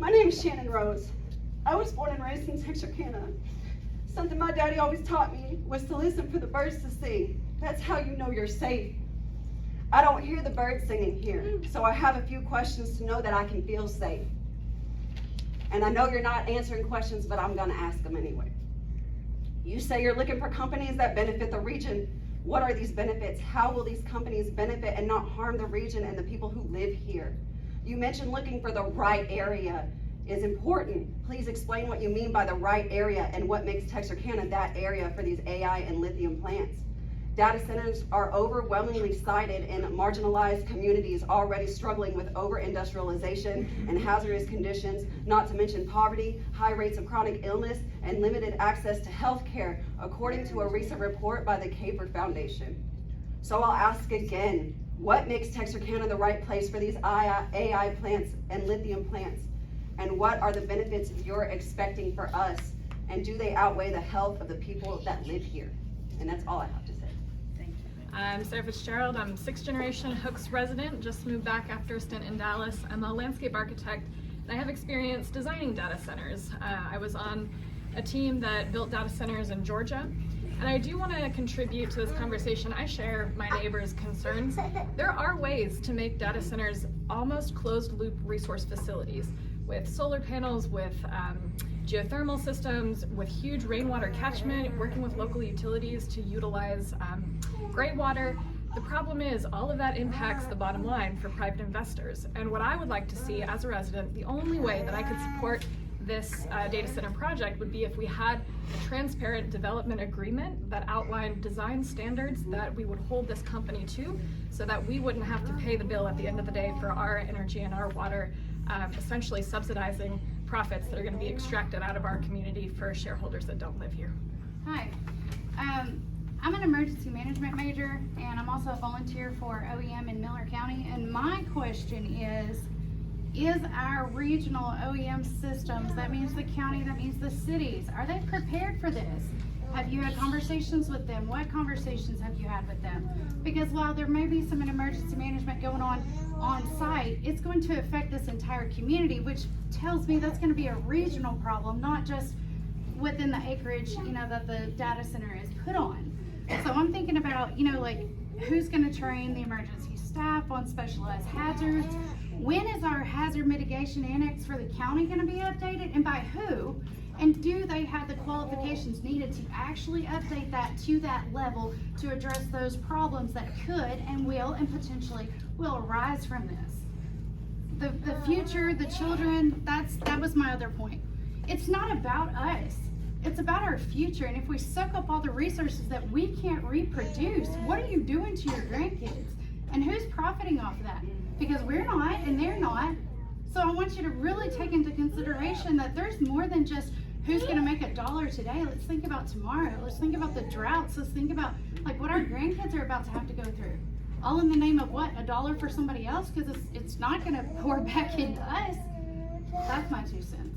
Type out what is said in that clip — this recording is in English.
My name is Shannon Rose. I was born and raised in Texarkana. Something my daddy always taught me was to listen for the birds to sing. That's how you know you're safe. I don't hear the birds singing here, so I have a few questions to know that I can feel safe. And I know you're not answering questions, but I'm gonna ask them anyway. You say you're looking for companies that benefit the region. What are these benefits? How will these companies benefit and not harm the region and the people who live here? You mentioned looking for the right area is important. Please explain what you mean by the right area and what makes Texarkana that area for these AI and lithium plants. Data centers are overwhelmingly sited in marginalized communities already struggling with over-industrialization and hazardous conditions, not to mention poverty, high rates of chronic illness, and limited access to health care, according to a recent report by the Capert Foundation. So I'll ask again, what makes Texarkana the right place for these AI plants and lithium plants? And what are the benefits you're expecting for us? And do they outweigh the health of the people that live here? And that's all I have to say. I'm Sarah Fitzgerald. I'm 6th generation Hooks resident, just moved back after a stint in Dallas. I'm a landscape architect and I have experience designing data centers. I was on a team that built data centers in Georgia, and I do want to contribute to this conversation. I share my neighbors' concerns. There are ways to make data centers almost closed loop resource facilities with solar panels, with geothermal systems, with huge rainwater catchment, working with local utilities to utilize gray water. The problem is all of that impacts the bottom line for private investors. And what I would like to see as a resident, the only way that I could support this data center project would be if we had a transparent development agreement that outlined design standards that we would hold this company to, so that we wouldn't have to pay the bill at the end of the day for our energy and our water, essentially subsidizing profits that are going to be extracted out of our community for shareholders that don't live here. Hi, I'm an emergency management major, and I'm also a volunteer for OEM in Miller County. And my question is our regional OEM systems, that means the county, that means the cities, are they prepared for this? Have you had conversations with them? What conversations have you had with them? Because while there may be some emergency management going on site, it's going to affect this entire community, which tells me that's going to be a regional problem, not just within the acreage, that the data center is put on. So I'm thinking about, like, who's going to train the emergency staff on specialized hazards? When is our hazard mitigation annex for the county going to be updated, and by who? And do they have the qualifications needed to actually update that to that level to address those problems that could and will and potentially will arise from this? The future, the children, that was my other point. It's not about us. It's about our future. And if we suck up all the resources that we can't reproduce, what are you doing to your grandkids? And who's profiting off of that? Because we're not and they're not. So I want you to really take into consideration that there's more than just who's going to make $1 today. Let's think about tomorrow. Let's think about the droughts. Let's think about what our grandkids are about to have to go through. All in the name of what? $1 for somebody else? Because it's not going to pour back into us. That's my 2 cents.